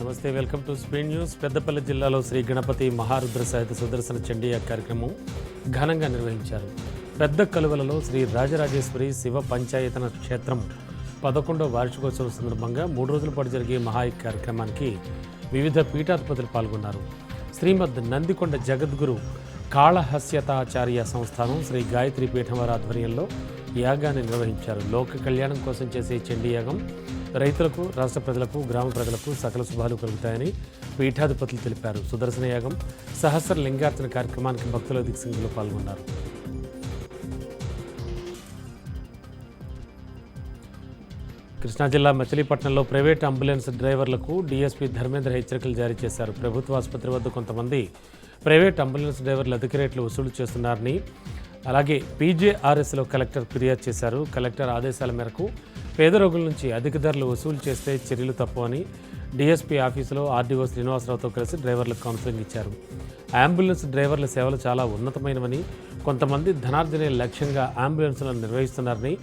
నమస్తే, welcome to speed news. Peddapalli జిల్లాలో శ్రీ గణపతి మహారుద్ర సహిత సుదర్శన చండీయ కార్యక్రమం ఘనంగా నిర్వహించారు. పెద్ద కలువలలో శ్రీ రాజరాజేశ్వరి శివ పంచాయతన క్షేత్రం 11వ వార్షికోత్సవం సందర్భంగా 3 రోజుల పాటు జరిగే మహా కార్యక్రమానికి వివిధ పీఠాధిపతులు పాల్గొన్నారు. శ్రీమద్ నందికొండ జగద్గురు కాళహస్యతాచార్య సంస్థానం శ్రీ గాయత్రి పీఠం వారి ఆధ్వర్యంలో యాగాన్ని నిర్వహించారు. లోక కళ్యాణం కోసం చేసే చండీ యాగం రైతులకు, రాష్ట్ర ప్రజలకు, గ్రామ ప్రజలకు సకల శుభాలు కలుగుతాయని పీఠాధిపతులు తెలిపారు. సుదర్శన యాగం, సహస్ర లింగార్చన కార్యక్రమానికి భక్తుల అధిక సంఖ్యలో పాల్గొన్నారు. కృష్ణా జిల్లా మచిలీపట్నంలో ప్రైవేట్ అంబులెన్స్ డ్రైవర్లకు డీఎస్పీ ధర్మేంద్ర హెచ్చరికలు జారీ చేశారు. ప్రభుత్వ ఆసుపత్రి వద్ద కొంతమంది ప్రైవేట్ అంబులెన్స్ డ్రైవర్లు అధిక రేట్లు వసూలు చేస్తున్నారని, అలాగే పీజేఆర్ఎస్లో కలెక్టర్ ఫిర్యాదు చేశారు. కలెక్టర్ ఆదేశాల మేరకు పేద రోగుల నుంచి అధిక ధరలు వసూలు చేస్తే చర్యలు తప్పవని డీఎస్పీ ఆఫీసులో ఆర్డీఓ శ్రీనివాసరావుతో కలిసి డ్రైవర్లకు కౌన్సిలింగ్ ఇచ్చారు. అంబులెన్స్ డ్రైవర్ల సేవలు చాలా ఉన్నతమైనవని, కొంతమంది ధనార్జనే లక్ష్యంగా అంబులెన్స్లను నిర్వహిస్తున్నారని,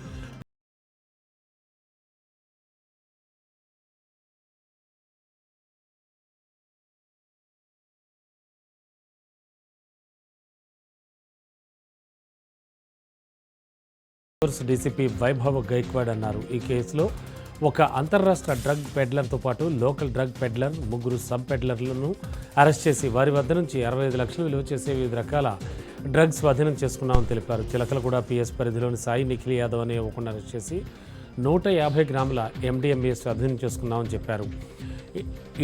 డీసీపీ వైభవ్ గైక్వాడ్ అన్నారు. ఈ కేసులో ఒక అంతర్రాష్ట్ర డ్రగ్ పెడ్లర్తో పాటు లోకల్ డ్రగ్ పెడ్లర్, 3 సబ్ పెడ్లర్లను అరెస్ట్ చేసి వారి వద్ద నుంచి 65 లక్షలు విలువ చేసే వివిధ రకాల డ్రగ్స్ స్వాధీనం చేసుకున్నామని తెలిపారు. చిలకలగూడ పిఎస్ పరిధిలోని సాయి నిఖిల్ యాదవ్ అనే ఒకరిని అరెస్ట్ చేసి 150 గ్రాముల ఎండిఎంఏ స్వాధీనం చేసుకున్నామని చెప్పారు.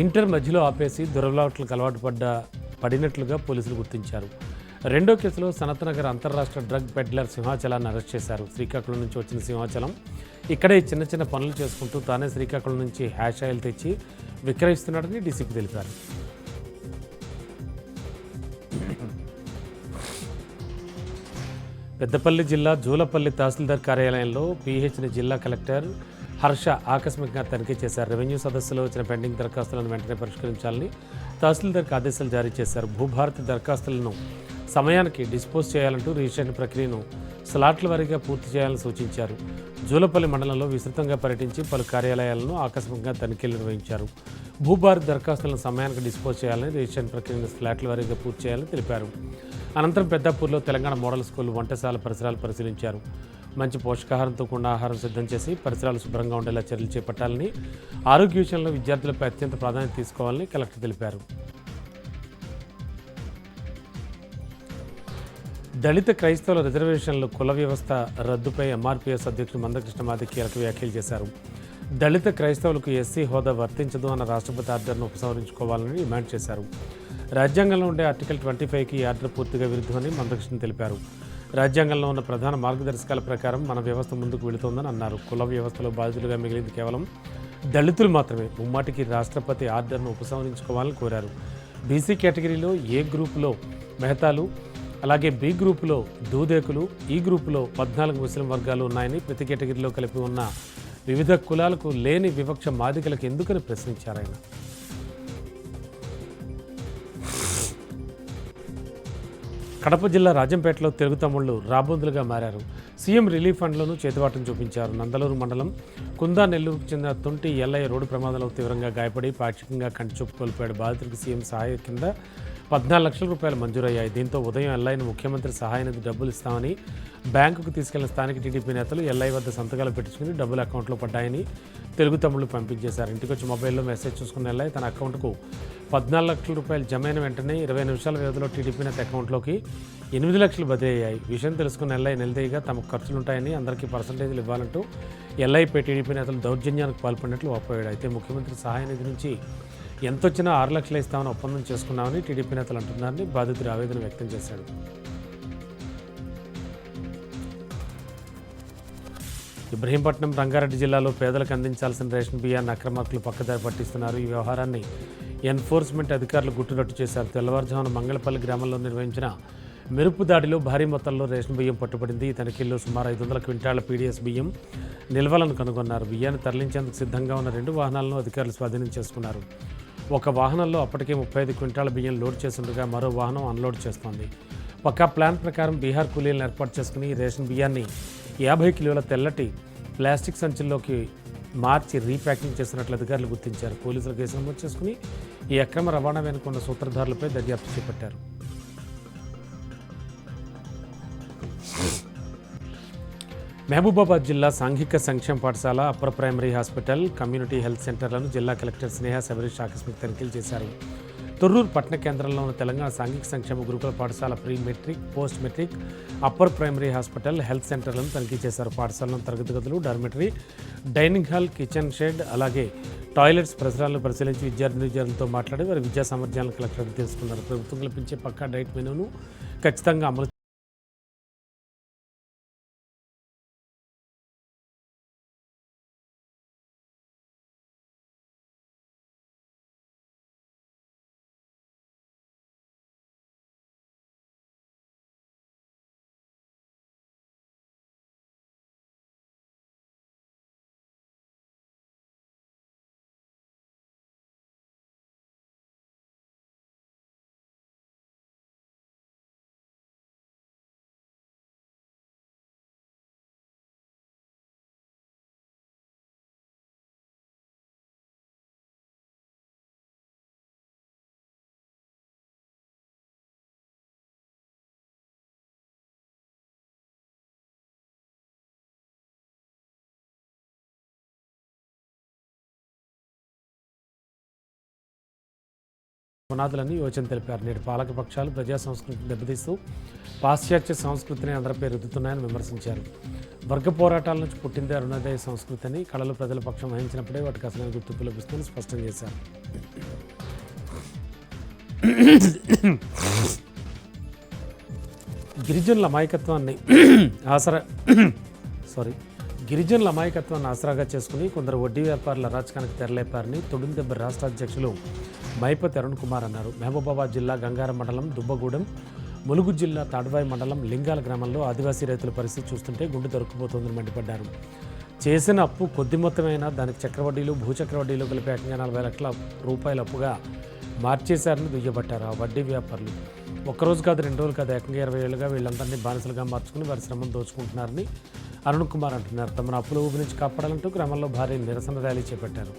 ఇంటర్ మధ్యలో ఆపేసి దురలవాట్లకు అలవాటు పడినట్లుగా పోలీసులు గుర్తించారు. రెండో కేసులో సనత్నగర్ అంతర్రాష్ట్ర డ్రగ్ పెడ్లర్ సింహాచలాన్ని అరెస్ట్ చేశారు. శ్రీకాకుళం నుంచి వచ్చిన సింహాచలం ఇక్కడే చిన్న చిన్న పనులు చేసుకుంటూ తానే శ్రీకాకుళం నుంచి హ్యాష్ ఆయిల్ తెచ్చి విక్రయిస్తున్నాడని డీసీపీ తెలిపారు. పెద్దపల్లి జిల్లా జూలపల్లి తహసీల్దార్ కార్యాలయంలో పీహెచ్ని జిల్లా కలెక్టర్ హర్ష ఆకస్మికంగా తనిఖీ చేశారు. రెవెన్యూ సదస్సులో వచ్చిన పెండింగ్ దరఖాస్తులను వెంటనే పరిష్కరించాలని తహసీల్దార్కి ఆదేశాలు జారీ చేశారు. భూభారతి దరఖాస్తులను సమయానికి డిస్పోజ్ చేయాలంటూ రిజిస్ట్రేషన్ ప్రక్రియను స్లాట్ల వారీగా పూర్తి చేయాలని సూచించారు. జూలపల్లి మండలంలో విస్తృతంగా పర్యటించి పలు కార్యాలయాలను ఆకస్మికంగా తనిఖీలు నిర్వహించారు. భూభారతి దరఖాస్తులను సమయానికి డిస్పోజ్ చేయాలని, రిజిస్ట్రేషన్ ప్రక్రియను స్లాట్ల వారీగా పూర్తి చేయాలని తెలిపారు. అనంతరం పెద్దాపూర్లో తెలంగాణ మోడల్ స్కూల్ వంటశాల పరిసరాలు పరిశీలించారు. మంచి పోషకాహారంతో కూడిన ఆహారం సిద్ధం చేసి పరిసరాలు శుభ్రంగా ఉండేలా చర్యలు చేపట్టాలని, ఆరోగ్య విషయంలో విద్యార్థులపై అత్యంత ప్రాధాన్యత తీసుకోవాలని కలెక్టర్ తెలిపారు. దళిత క్రైస్తవుల రిజర్వేషన్లు కుల వ్యవస్థ రద్దుపై ఎంఆర్పీఎస్ అధ్యక్షుడు మందకృష్ణ మాది కీలక వ్యాఖ్యలు చేశారు. దళిత క్రైస్తవులకు ఎస్సీ హోదా వర్తించదు అన్న రాష్ట్రపతి ఆర్డర్ను ఉపసంహరించుకోవాలని డిమాండ్ చేశారు. రాజ్యాంగంలో ఉండే ఆర్టికల్ 25కి ఈ ఆర్డర్ పూర్తిగా విరుద్ధమని మందకృష్ణ తెలిపారు. రాజ్యాంగంలో ఉన్న ప్రధాన మార్గదర్శకాల ప్రకారం మన వ్యవస్థ ముందుకు వెళుతోందని అన్నారు. కుల వ్యవస్థలో బాధితులుగా మిగిలింది కేవలం దళితులు మాత్రమే. ముమ్మాటికి రాష్ట్రపతి ఆర్డర్ను ఉపసంహరించుకోవాలని కోరారు. బీసీ కేటగిరీలో ఏ గ్రూపులో మెహతాలు, అలాగే బి గ్రూపులో దూదేకులు, ఈ గ్రూపులో 14 ముస్లిం వర్గాలు ఉన్నాయని, ప్రతి కేటగిరీలో కలిపి ఉన్న వివిధ కులాలకు లేని వివక్ష మాదిగలకు ఎందుకని ప్రశ్నించారు ఆయన. కడప జిల్లా రాజంపేటలో తెలుగు తమ్ముళ్లు రాబోతులుగా మారారు. సీఎం రిలీఫ్ ఫండ్లను చేతివాటం చూపించారు. నందలూరు మండలం కుందా నెల్లూరుకు చెందిన తుంటి ఎల్లయ్య రోడ్డు ప్రమాదంలో తీవ్రంగా గాయపడి పాక్షికంగా కంటి చూపు కోల్పోయాడు. బాధితుడికి సీఎం సహాయ కింద 14 లక్షల రూపాయలు మంజూరయ్యాయి. దీంతో ఉదయం ఎల్ఐని ముఖ్యమంత్రి సహాయ నిధి డబ్బులు ఇస్తామని బ్యాంకుకు తీసుకెళ్లిన స్థానిక టీడీపీ నేతలు ఎల్ఐ వద్ద సంతకాలు పెట్టించుకుని డబ్బులు అకౌంట్లో పడ్డాయని తెలుగు తమ్ముళ్లు పంపించేశారు. ఇంటికొచ్చి మొబైల్లో మెసేజ్ చూసుకున్న ఎల్ఐ తన అకౌంట్కు 14 లక్షల రూపాయలు జమైన వెంటనే 20 నిమిషాల వ్యవధిలో టీడీపీ నేత అకౌంట్లోకి 8 లక్షలు బదిలీ అయ్యాయి. విషయం తెలుసుకున్న ఎల్ఐ నిలదీయగా తమకు ఖర్చులుంటాయని, అందరికీ పర్సంటేజీలు ఇవ్వాలంటూ ఎల్ఐపై టీడీపీ నేతలు దౌర్జన్యానికి పాల్పడినట్లు వాపోయాడు. అయితే ముఖ్యమంత్రి సహాయ నిధి నుంచి ఎంతొచ్చినా 6 లక్షలు ఇస్తామని ఒప్పందం చేసుకున్నామని టీడీపీ నేతలు అంటున్నారని బాధితుడు ఆవేదన వ్యక్తం చేశాడు. ఇబ్రహీంపట్నం, రంగారెడ్డి జిల్లాలో పేదలకు అందించాల్సిన రేషన్ బియ్యాన్ని అక్రమార్కులు పక్కదారి పట్టిస్తున్నారు. ఈ వ్యవహారాన్ని ఎన్ఫోర్స్మెంట్ అధికారులు గుట్టురట్టు చేశారు. తెల్లవారుజామున మంగళపల్లి గ్రామంలో నిర్వహించిన మెరుపు దాడిలో భారీ మొత్తంలో రేషన్ బియ్యం పట్టుబడింది. ఈ తనిఖీల్లో సుమారు 500 క్వింటాళ్ల పీడీఎస్ బియ్యం నిల్వలను కనుగొన్నారు. బియ్యాన్ని తరలించేందుకు సిద్ధంగా ఉన్న 2 వాహనాలను అధికారులు స్వాధీనం చేసుకున్నారు. ఒక వాహనంలో అప్పటికే 35 క్వింటాల బియ్యం లోడ్ చేస్తుండగా మరో వాహనం అన్లోడ్ చేస్తోంది. పక్కా ప్లాన్ ప్రకారం బీహార్ కూలీలను ఏర్పాటు చేసుకుని రేషన్ బియ్యాన్ని 50 కిలోల తెల్లటి ప్లాస్టిక్ సంచుల్లోకి మార్చి రీప్యాకింగ్ చేస్తున్నట్లు అధికారులు గుర్తించారు. పోలీసులు కేసు నమోదు చేసుకుని ఈ అక్రమ రవాణా వెనుకున్న సూత్రధారులపై దర్యాప్తు చేపట్టారు. మహబూబాబాద్ జిల్లా సాంఘిక సంక్షేమ పాఠశాల, upper primary hospital, community health సెంటర్లను జిల్లా కలెక్టర్ స్నేహ శబరీష్ ఆకస్మిక తనిఖీలు చేశారు. తొర్రూరు పట్టణ కేంద్రంలో ఉన్న తెలంగాణ సాంఘిక సంక్షేమ గురుకుల పాఠశాల, pre matric, post matric, upper primary hospital, health సెంటర్లను తనిఖీ చేశారు. పాఠశాలలో తరగతి గదులు, dormitory, dining hall, kitchen shed, అలాగే టాయిలెట్స్ పరిసరాలను పరిశీలించి విద్యార్థులతో మాట్లాడి వారి విద్యా సామర్థ్యాలను కలెక్టర్ తెలుసుకున్నారు. ప్రభుత్వం కల్పించే పక్కా డైట్ మెనూను ఖచ్చితంగా అమలు పునాదులని యోచన తెలిపారు. నేడు పాలక పక్షాలు ప్రజా సంస్కృతిని దెబ్బతీస్తూ పాశ్చాత్య సంస్కృతిని అందరిపై రుద్దుతున్నాయని విమర్శించారు. వర్గ పోరాటాల నుంచి పుట్టిందే అరుణోదయ సంస్కృతిని, కళలు ప్రజల పక్షం వహించినప్పుడే వాటికి అసలైన గుర్తింపు లభిస్తుందని స్పష్టం చేశారు. గిరిజనుల అమాయకత్వాన్ని ఆసరాగా చేసుకుని కొందరు వడ్డీ వ్యాపారుల అరాచకానికి తెరలేపారని తొడుందెబ్బ రాష్ట్ర అధ్యక్షులు మైపతి అరుణ్ కుమార్ అన్నారు. మహబూబాబాద్ జిల్లా గంగారం మండలం దుబ్బగూడెం, ములుగు జిల్లా తాడ్వాయి మండలం లింగాల గ్రామంలో ఆదివాసీ రైతుల పరిస్థితి చూస్తుంటే గుండె దొరికిపోతోందని మండిపడ్డారు. చేసిన అప్పు కొద్ది మొత్తమైనా దానికి చక్రవడ్డీలు, భూచక్రవడ్డీలు కలిపి ఏకంగా 40 లక్షల రూపాయల అప్పుగా మార్చేశారని దుయ్యబట్టారు. ఆ వడ్డీ వ్యాపారులు ఒక్కరోజు కాదు, 2 రోజులు కాదు, ఏకంగా 20 ఏళ్ళుగా వీళ్ళందరినీ బానిసలుగా మార్చుకుని వారి శ్రమను దోచుకుంటున్నారని అరుణ్ కుమార్ అంటున్నారు. తమను అప్పుల ఊపి నుంచి కాపాడాలంటూ గ్రామంలో భారీ నిరసన ర్యాలీ చేపట్టారు.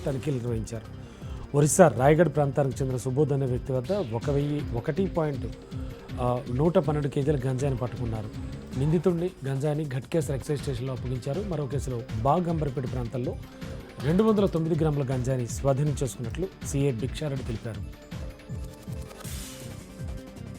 తనిఖీలు నిర్వహించారు. ఒరిస్సా రాయగఢ్ ప్రాంతానికి చెందిన సుబోధ్ అనే వ్యక్తి వద్ద 112 కేజీల గంజాయిని పట్టుకున్నారు. నిందితుడిని గంజాయిని ఘట్కేసర్ ఎక్సైజ్ స్టేషన్లో అప్పగించారు. మరో కేసులో బాగ్ అంబర్పేట ప్రాంతంలో 209 గ్రాముల గంజాయిని స్వాధీనం చేసుకున్నట్లు సీఐ భిక్షారెడ్డి తెలిపారు.